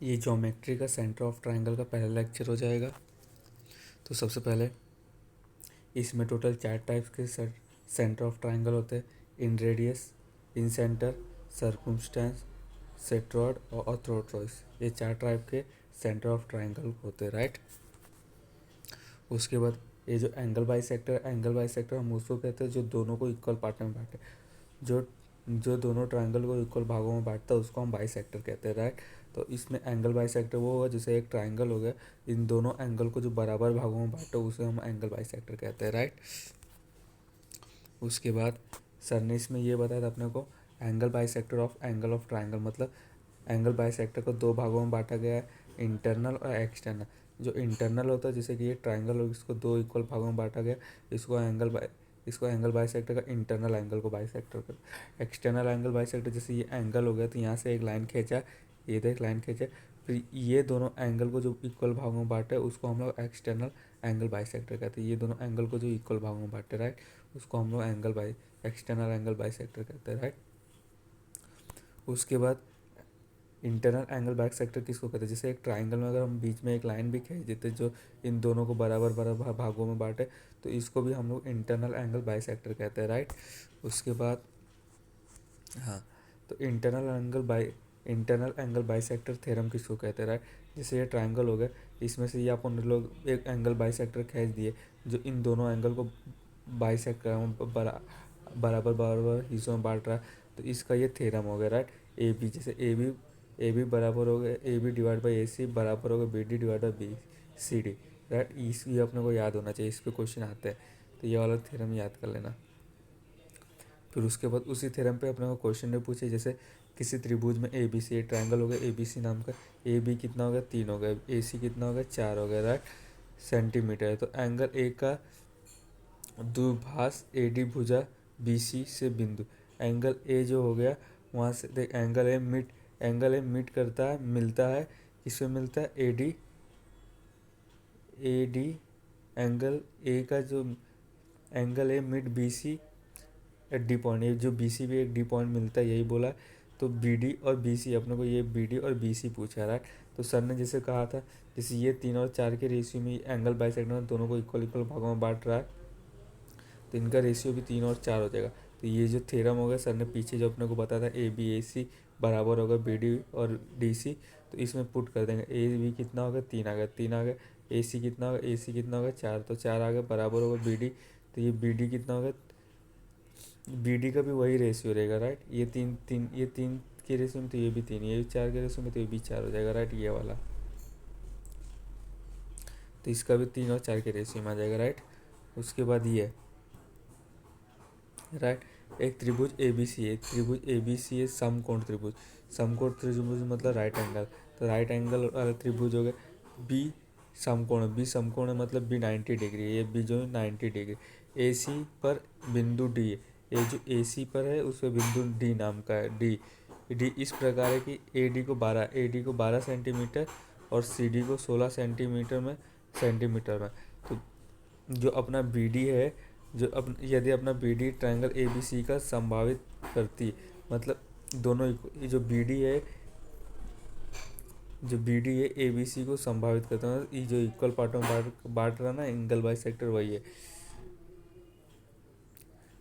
ये ज्योमेट्री का centre of triangle का पहला लेक्चर हो जाएगा। तो सबसे पहले इसमें टोटल 4 टाइप्स के सेंटर ऑफ ट्राइंगल होते हैं। Inradius, incentre, circumcentre, centroid और ऑर्थोट्रॉइस। ये 4 टाइप के सेंटर ऑफ ट्राइंगल होते हैं, राइट। उसके बाद ये जो एंगल बाई सेक्टर हम उसको कहते हैं जो दोनों को इक्वल पार्ट में बांटे। जो जो दोनों ट्राइंगल को इक्वल भागों में बांटता है उसको हम बाई सेक्टर कहते हैं, राइट। तो इसमें एंगल बाई सेक्टर वो होगा जैसे एक ट्राइंगल हो गया, इन दोनों एंगल को जो बराबर भागों में बांटो उसे हम एंगल बाई सेक्टर कहते हैं, राइट। उसके बाद सर ने इसमें ये बताया था अपने को angle by sector of angle of triangle, मतलब एंगल बाई सेक्टर को 2 भागों में बांटा गया है, इंटरनल और एक्सटर्नल। जो इंटरनल होता है जैसे कि ये ट्राइंगल हो, इसको 2 इक्वल भागों में बांटा गया, इसको एंगल बाई सेक्टर का इंटरनल एंगल को बाई सेक्टर कर। एक्सटर्नल एंगल बाई सेक्टर जैसे ये एंगल हो गया तो यहाँ से एक लाइन खींचा, ये देख लाइन खींचा, फिर ये दोनों एंगल को जो इक्वल भागों में बांटे उसको हम लोग एक्सटर्नल एंगल बाई सेक्टर कहते हैं। ये दोनों एंगल को जो इक्वल भागों में बांटे, राइट, उसको हम लोग एक्सटर्नल एंगल बाई सेक्टर कहते हैं, राइट। उसके बाद इंटरनल एंगल बाई सेक्टर किसको कहते हैं, जैसे एक ट्राइंगल में अगर हम बीच में एक लाइन भी खींच देते जो इन दोनों को बराबर बराबर भागों में बांटे तो इसको भी हम लोग इंटरनल एंगल बाई सेक्टर कहते हैं, राइट। उसके बाद हाँ, तो internal angle by sector theorem किसको कहते हैं, राइट। जैसे ये ट्राइंगल हो गया, इसमें से ये अपन लोग एक एंगल बाई सेक्टर खींच दिए जो इन दोनों एंगल को बाई सेक्टर बराबर बराबर हिस्सों में बांट रहा है, तो इसका ये थ्योरम हो गया, राइट। ए बी जैसे ए बी बराबर हो गया A B divide by A C बराबर हो गया B D divide by B C D, right. ये अपने को याद होना चाहिए, इस पे क्वेश्चन आते हैं, तो ये वाला थ्योरम याद कर लेना। फिर उसके बाद उसी थ्योरम पे अपने को क्वेश्चन में पूछे जैसे किसी त्रिभुज में ए बी सी, ए ट्राइंगल हो गया ए बी सी नाम का, ए बी कितना हो गया 3 हो गया, ए सी कितना हो गया 4 हो गया, राइट, सेंटीमीटर है। तो एंगल ए का द्विभाष ए डी भुजा बी सी से बिंदु, एंगल ए जो हो गया वहाँ से देख एंगल ए मिट करता है, मिलता है किसमें मिलता है ए डी एंगल ए का जो angle A mid B C at D point, ये जो बी सी भी एक डी पॉइंट मिलता है यही बोला। तो बी डी और बी सी अपने को ये बी डी और बी सी पूछा, राइट। तो सर ने जैसे कहा था जैसे ये 3 और 4 के रेशियो में एंगल बाई सेक्टर में दोनों को इक्वल इक्वल भागों में बांट रहा है, तो इनका रेशियो भी 3 और 4 हो जाएगा। तो ये जो थ्योरम हो गया सर ने पीछे जो अपने को बताया था ए बी ए सी बराबर होगा बी डी और डी सी, तो इसमें पुट कर देंगे ए बी कितना होगा 3 आ गया 3 आ गया, ए सी कितना होगा 4, तो 4 आ गया बराबर होगा बी डी, तो ये बी डी कितना होगा बी डी का भी वही रेशियो रहेगा, राइट। ये तीन के रेशियो में तो ये भी 3, ये भी 4 के रेशियो में तो ये भी 4 हो जाएगा, राइट, ये वाला। तो इसका भी 3 और 4 के रेशियो में आ जाएगा, राइट। उसके बाद ये राइट, एक त्रिभुज ए बी सी है, त्रिभुज ए बी सी है समकोण त्रिभुज, समकोण त्रिभुज मतलब राइट एंगल, तो राइट एंगल वाला त्रिभुज हो गया। बी समकोण है मतलब बी 90 डिग्री है, ये बी जो है 90 डिग्री। ए सी पर बिंदु डी है, ये जो ए सी पर है उस पर बिंदु डी नाम का है, डी इस प्रकार है कि ए डी को 12 सेंटीमीटर और सी डी को 16 सेंटीमीटर में। तो जो अपना बी डी है, यदि अपना B D triangle A B C का संभावित करती है, मतलब दोनों ये जो बी डी है ए बी सी को संभावित करता है, ये जो इक्वल पार्टों में बांट रहा ना एंगल बाई सेक्टर वही है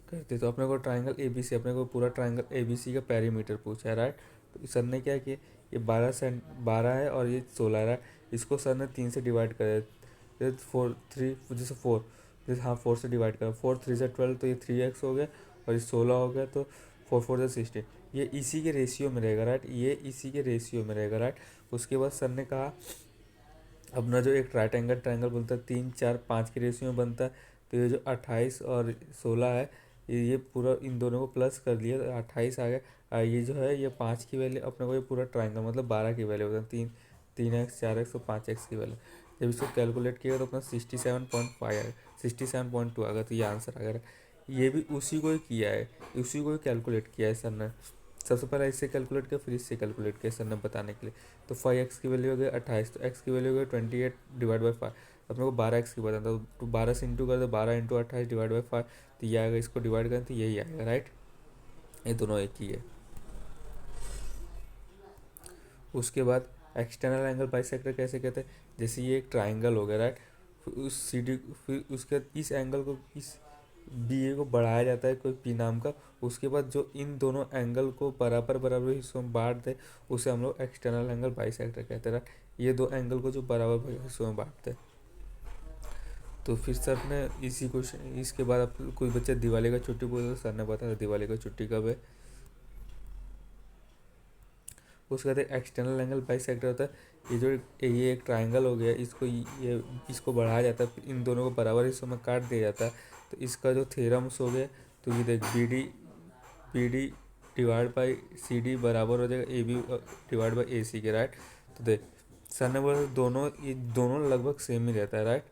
करते। तो अपने को ट्राइंगल ए बी सी, अपने को पूरा ट्राइंगल ए बी सी का पेरीमीटर पूछा है, राइट। तो सर ने क्या किया, ये 12 है और ये 16 है, इसको सर ने 3 से डिवाइड कर दिया, 4 जैसे हाँ 4 से डिवाइड करा, 4 3 से 12 तो ये 3x हो गया और ये 16 हो गया, तो 4 4 से 16, ये इसी के रेशियो में रहेगा, राइट, ये इसी के रेशियो में रहेगा, राइट। उसके बाद सर ने कहा अपना जो एक राइट एंगल ट्राइंगल बनता है 3 4 5 के रेशियो में बनता है, तो ये जो 28 और 16 है ये पूरा इन दोनों को प्लस कर लिया तो 28 आ गया। ये जो है ये 5 की वैल्यू अपने को ये पूरा ट्राइंगल मतलब 12 की वैल्यू होता है, 3x 4x और 5x की वैल्यू। जब इसको कैलकुलेट किया तो अपना 67.5 आएगा, 67.2 आ गया, तो ये आंसर आ गया। ये भी उसी को ही किया है, उसी को ही कैलकुलेट किया है सर ने। सबसे पहले इससे कैलकुलेट किया फिर इससे कैलकुलेट किया सर ने बताने के लिए। तो 5x की वैल्यू हो गई 28, तो x की वैल्यू हो गई 28 डिवाइड बाई 5, अपने को 12x की बताना तो 12 से इंटू कर दो, 12 इंटू 28 डिवाइड बाई 5, तो ये आएगा, इसको डिवाइड करें तो यही आएगा, राइट। ये दोनों एक ही है। उसके बाद एक्सटर्नल एंगल बाइसेक्टर कैसे कहते हैं, जैसे ये एक ट्राइंगल हो गया राइट, फिर उसके बाद इस एंगल को, इस बी ए को बढ़ाया जाता है कोई पी नाम का, उसके बाद जो इन दोनों एंगल को बराबर बराबर हिस्सों में बांट दे उसे हम लोग एक्सटर्नल एंगल बाइसेक्टर कहते हैं राइट। ये दो एंगल को जो बराबर हिस्सों में बांटते हैं। तो फिर सर ने इसी क्वेश्चन, इसके बाद आप कोई बच्चे दिवाली का छुट्टी बोलते, सर ने बताया दिवाली का छुट्टी कब है। उसके बाद एक्सटर्नल एंगल बाइसेक्टर होता है, ये एक ट्राइंगल हो गया, इसको बढ़ाया जाता है, इन दोनों को बराबर हिस्सों में काट दिया जाता है। तो इसका जो थ्योरम्स हो गए, तो ये देख B D divide by C D बराबर हो जाएगा A B divide by A C के राइट। तो देख सर ने बोला ये दोनों लगभग सेम ही रहता है राइट,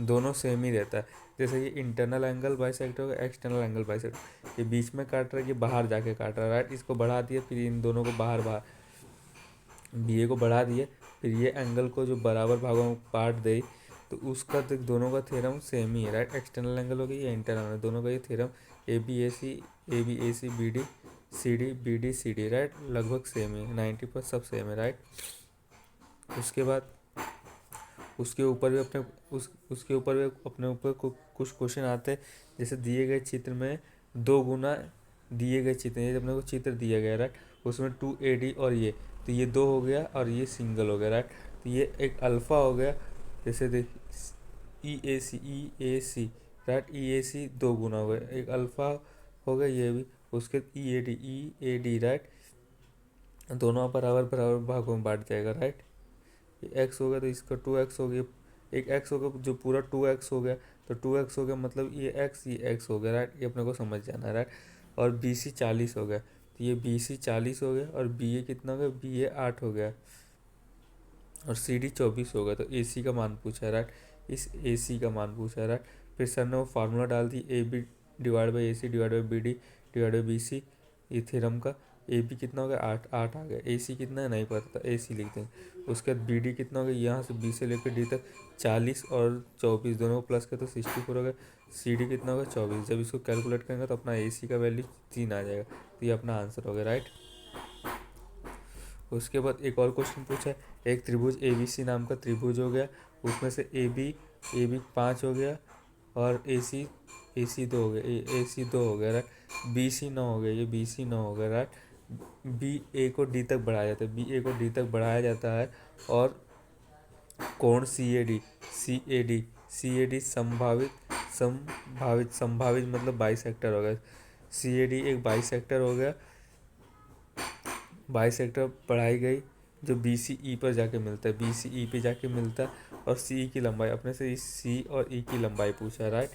दोनों सेम ही रहता है। जैसे ये इंटरनल एंगल बाइसेक्टर होगा, एक्सटर्नल एंगल बाइसेक्टर, ये बीच में काट रहा है, ये बाहर जाके काट रहा है राइट, इसको बढ़ा दिया, फिर इन दोनों को बाहर बी ए को बढ़ा दिए, फिर ये एंगल को जो बराबर भागों में काट दे, तो उसका तो दोनों का थ्योरम सेम ही है राइट। एक्सटर्नल एंगल हो गया, ये इंटरनल है, दोनों का ये theorem A B A C B D C D right, लगभग सेम है, 90% सब सेम है राइट। उसके बाद उसके ऊपर भी अपने ऊपर कुछ क्वेश्चन आते हैं। जैसे दिए गए चित्र में 2 गुना दिए गए चित्र, ये अपने को चित्र दिया गया राइट, उसमें 2AD और ये, तो ये 2 हो गया और ये सिंगल हो गया राइट। तो ये एक अल्फ़ा हो गया, जैसे देख ई ए सी राइट, EAC 2 गुना हो गया, एक अल्फ़ा हो गया ये भी। उसके ई ए डी राइट, दोनों बराबर बराबर भागों में बांट जाएगा राइट। एक्स हो गया तो इसका 2x हो गया, एक x हो गया जो पूरा 2x हो गया, तो 2x हो गया मतलब ये x हो गया राइट, ये अपने को समझ जाना है राइट। और BC 40 हो गया, तो ये BC 40 हो गया, और BA कितना हो गया, BA 8 हो गया, और CD 24 हो गया। तो AC का मान पूछा है राइट, इस AC का मान पूछा है राइट। फिर सर ने वो फार्मूला डाल दी, AB divide by AC divide by BD divide by BC, ये थ्योरम का। AB कितना हो गया, 8 आ गया। AC कितना है नहीं पता, तो AC लिख देंगे। उसके बाद BD कितना हो गया, यहाँ से B से लेकर D तक 40 और 24 दोनों को प्लस किया तो 64 हो गया। CD कितना होगा, 24। जब इसको कैलकुलेट करेंगे तो अपना AC का वैल्यू 3 आ जाएगा, तो ये अपना आंसर हो गया राइट। उसके बाद एक और क्वेश्चन पूछा है, एक त्रिभुज ABC नाम का त्रिभुज हो गया, उसमें से AB 5 हो गया, और AC 2 हो गया, AC 2 हो गया राइट। BC 9 हो गया, ये BC 9 हो गया राइट। BA को D तक बढ़ाया जाता है, BA को D तक बढ़ाया जाता है, और कोण CAD संभावित मतलब बाइसेक्टर हो गया। CAD एक बाइसेक्टर हो गया, बाइसेक्टर पढ़ाई गई जो BCE पर जाके मिलता है, BCE पे जाके मिलता है, और CE की लंबाई, अपने से इस C और E की लंबाई पूछा है राइट।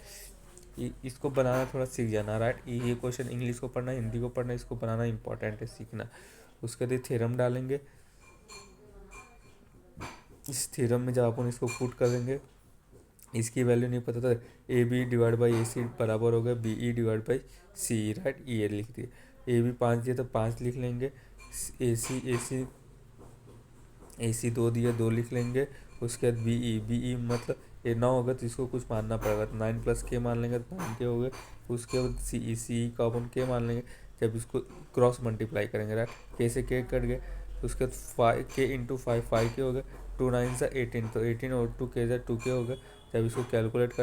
इसको बनाना थोड़ा सीख जाना राइट, ये क्वेश्चन इंग्लिश को पढ़ना, हिंदी को पढ़ना, इसको बनाना इंपॉर्टेंट है, सीखना। उसके बाद थ्योरम डालेंगे, इस थ्योरम में जब अपन इसको पुट करेंगे, इसकी वैल्यू नहीं पता था, AB डिवाइड बाई AC बराबर हो गया BE divide by CE right, ये लिख दिए। AB 5 दिया तो 5 लिख लेंगे, AC 2 दिया 2 लिख लेंगे। उसके बाद BE मतलब ये 9 होगा तो इसको कुछ मानना पड़ेगा, तो 9 प्लस K मान लेंगे तो 9K हो गए। उसके बाद CE का अपन K मान लेंगे, जब इसको क्रॉस मल्टीप्लाई करेंगे राइट, K से K कट गए। उसके बाद K इंटू 5K हो गया, 2 9 से 18, तो 18 और 2K से 2K हो गया। जब इसको कैलकुलेट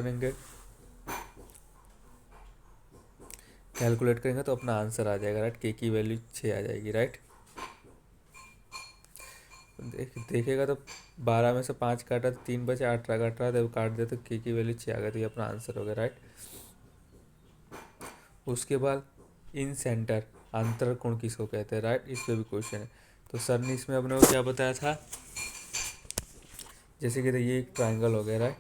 करेंगे तो अपना आंसर आ जाएगा राइट, K की वैल्यू 6 आ जाएगी राइट। देखेगा तो 12 में से 5 काटा तो 3 बचे, 18 कट रहा था, काट दिया तो K की वैल्यू 6 आ गई, तो ये अपना आंसर हो गया राइट। उसके बाद इन सेंटर अंतर कोण किसको कहते हैं राइट, इस पर भी क्वेश्चन है। तो सर ने इसमें अपने को क्या बताया था, जैसे कि ये एक ट्राइंगल हो गया राइट,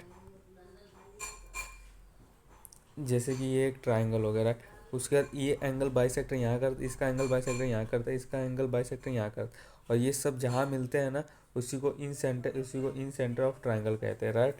जैसे कि ये एक ट्राइंगल हो गया राइट। उसके बाद ये एंगल बाइसेक्टर यहाँ करता, इसका एंगल बाइसेक्टर यहाँ करता है, इसका एंगल बाइसेक्टर यहाँ करता है, और ये सब जहाँ मिलते हैं ना उसी को इन सेंटर ऑफ ट्राइंगल कहते हैं राइट।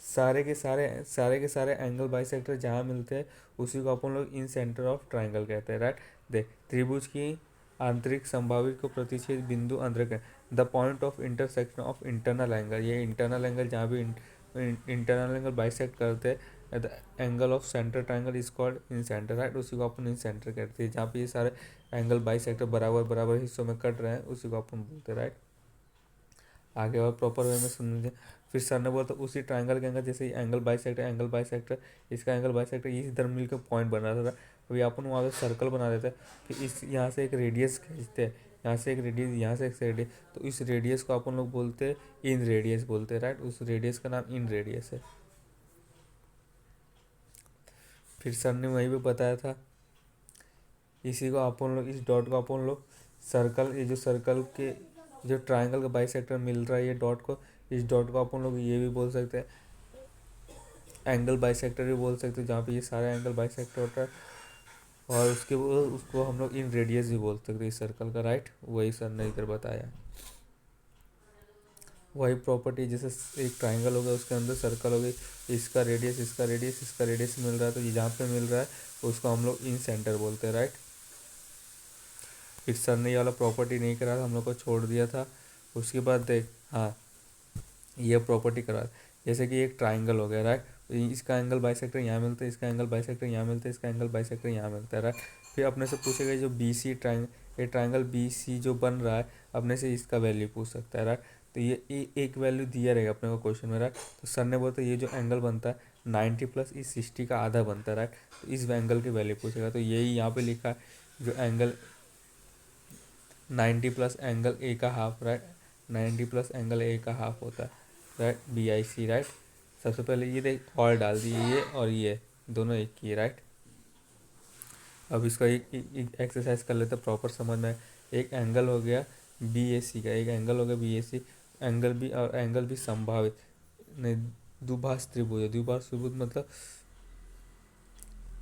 सारे के सारे एंगल बाइसेक्टर जहाँ मिलते हैं उसी को अपन लोग इन सेंटर ऑफ ट्राइंगल कहते हैं राइट। देख त्रिभुज की आंतरिक संभावित को प्रतिच्छेद बिंदु अंतरक है, the point of intersection of internal angle, ये इंटरनल एंगल जहाँ भी इंटरनल एंगल बाइसेक्ट करते हैं, the angle of centre triangle is called in centre right, उसी को अपन इन सेंटर कहते हैं। जहाँ पे ये सारे एंगल बाइसेक्टर बराबर बराबर हिस्सों में कट रहे हैं उसी को अपन बोलते हैं राइट। आगे और प्रॉपर वे में समझे। फिर सर ने बोला तो उसी ट्राइंगल के अंदर जैसे एंगल बाइसेक्टर इसका एंगल बाइसेक्टर ये इधर मिलकर पॉइंट बना रहा था। अभी अपन वहाँ पे सर्कल बना देते हैं, फिर इस यहाँ से एक रेडियस खींचते हैं, यहाँ से एक रेडियस, यहाँ से एक रेडियस, तो इस रेडियस को अपन लोग बोलते हैं इन रेडियस बोलते हैं, राइट। उस रेडियस का नाम इन रेडियस है। फिर सर ने वहीं पे बताया था, इसी को अपन लोग, इस डॉट को अपन लोग सर्कल, ये जो सर्कल के जो ट्राइंगल का बाइसेक्टर मिल रहा है ये डॉट को, इस डॉट को अपन लोग ये भी बोल सकते हैं एंगल बाइसेक्टर भी बोल सकते हैं, जहाँ पे ये सारा एंगल बाइसेक्टर होता है। और उसको हम लोग इन रेडियस भी बोल सकते हैं इस सर्कल का, राइट। वही सर ने इधर बताया। वही प्रॉपर्टी, जैसे एक ट्राइंगल हो गया उसके अंदर सर्कल हो गई, इसका रेडियस इसका रेडियस इसका रेडियस मिल रहा है, तो ये जहाँ पे मिल रहा है उसको हम लोग इन सेंटर बोलते हैं, राइट। फिर सर ने ये वाला प्रॉपर्टी नहीं करा था, हम लोग को छोड़ दिया था। उसके बाद देख, हाँ, ये प्रॉपर्टी करा, जैसे कि एक ट्राइंगल हो गया, राइट। इसका एंगल बाइसेक्टर यहाँ मिलता है, इसका एंगल बाइसेक्टर यहाँ मिलता है, इसका एंगल बाइसेक्टर यहाँ मिलता है, राइट। फिर अपने से पूछेगा जो बी सी ये ट्राइंगल बी सी जो बन रहा है, अपने से इसका वैल्यू पूछ सकता है, राइट। तो ये एक वैल्यू दिया रहेगा अपने को क्वेश्चन में, राइट। तो सर ने बोला तो ये जो एंगल बनता है 90 प्लस इस 60 का आधा बनता है, राइट। तो इस एंगल की वैल्यू पूछेगा, तो यही यहाँ पे लिखा है, जो एंगल 90 प्लस एंगल ए का half, right. 90 plus angle A का हाफ होता है, right, B I C, right. सबसे पहले ये देख और डाल दिए, ये और ये दोनों एक ही है, राइट। अब इसका एक एक्सरसाइज कर लेते प्रॉपर समझ में। एक एंगल हो गया बी ए सी का, एक एंगल हो गया बी ए सी, एंगल भी और एंगल भी संभावित नहीं, द्विभाष त्रिभुज है। द्विभाष त्रिभुज मतलब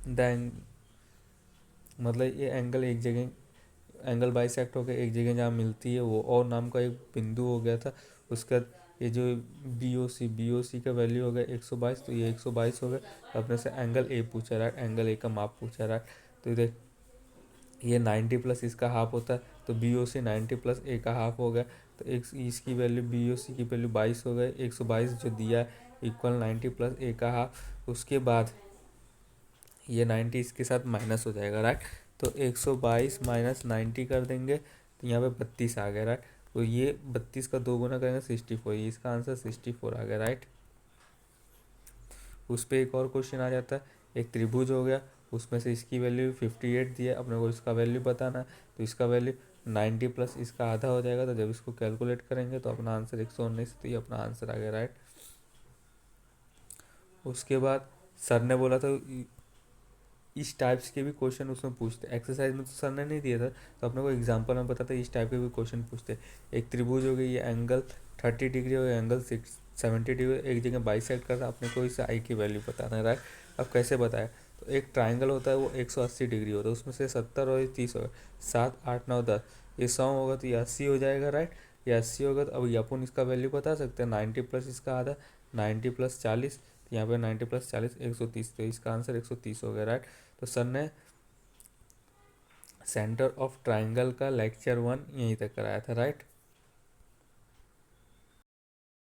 द मतलब ये एंगल एक जगह, एंगल बाइसेक्ट हो गया एक जगह जहाँ मिलती है वो, और नाम का एक बिंदु हो गया था। उसका ये जो बी ओ सी का वैल्यू हो गया 122, तो ये 122 हो गया। अपने से एंगल ए पूछा रहा है, एंगल ए का माप पूछा रहा है। तो देख ये 90 प्लस इसका हाफ होता है, तो बी ओ सी 90 प्लस ए का हाफ हो गया। तो एक इसकी वैल्यू बी ओ सी की वैल्यू 22 हो गई, 122 जो दिया है इक्वल 90 प्लस ए का हाफ। उसके बाद ये 90 इसके साथ माइनस हो जाएगा, राइट। तो 122 माइनस 90 कर देंगे, तो यहाँ पे 32 आ गया, राइट। तो ये 32 का 2 गुना करेंगे 64, ये इसका आंसर 64 आ गया, राइट। उस पर एक और क्वेश्चन आ जाता है, एक त्रिभुज हो गया, उसमें से इसकी वैल्यू 58 दी है, अपने को इसका वैल्यू बताना है। तो इसका वैल्यू 90 प्लस इसका आधा हो जाएगा, तो जब इसको कैलकुलेट करेंगे तो अपना आंसर 119, तो ये अपना आंसर आ गया, राइट। उसके बाद सर ने बोला था इस टाइप्स के भी क्वेश्चन उसमें पूछते, एक्सरसाइज में तो सर ने नहीं दिया था, तो अपने को एग्जांपल में पता था इस टाइप के भी क्वेश्चन पूछते। एक त्रिभुज हो गई, ये एंगल 30 डिग्री हो गया, एंगल 70 डिग्री, एक जगह बाइसेक्ट कर रहा है, अपने को इसे आई की वैल्यू बताना है, राइट। अब कैसे बताया, तो एक ट्राइंगल होता है वो 180 डिग्री होता है, उसमें से 70 और 30 होगा, 7 8 9 10, ये 100 होगा तो ये 80 हो जाएगा, राइट। ये 80 होगा, तो अब ये अपन इसका वैल्यू बता सकते हैं, 90 प्लस इसका आधा, 90 प्लस 40, यहाँ पे 90 प्लस 40 130, तो इसका आंसर 130 हो गया, राइट। तो सर ने सेंटर ऑफ ट्राइंगल का लेक्चर 1 यहीं तक कराया था, राइट।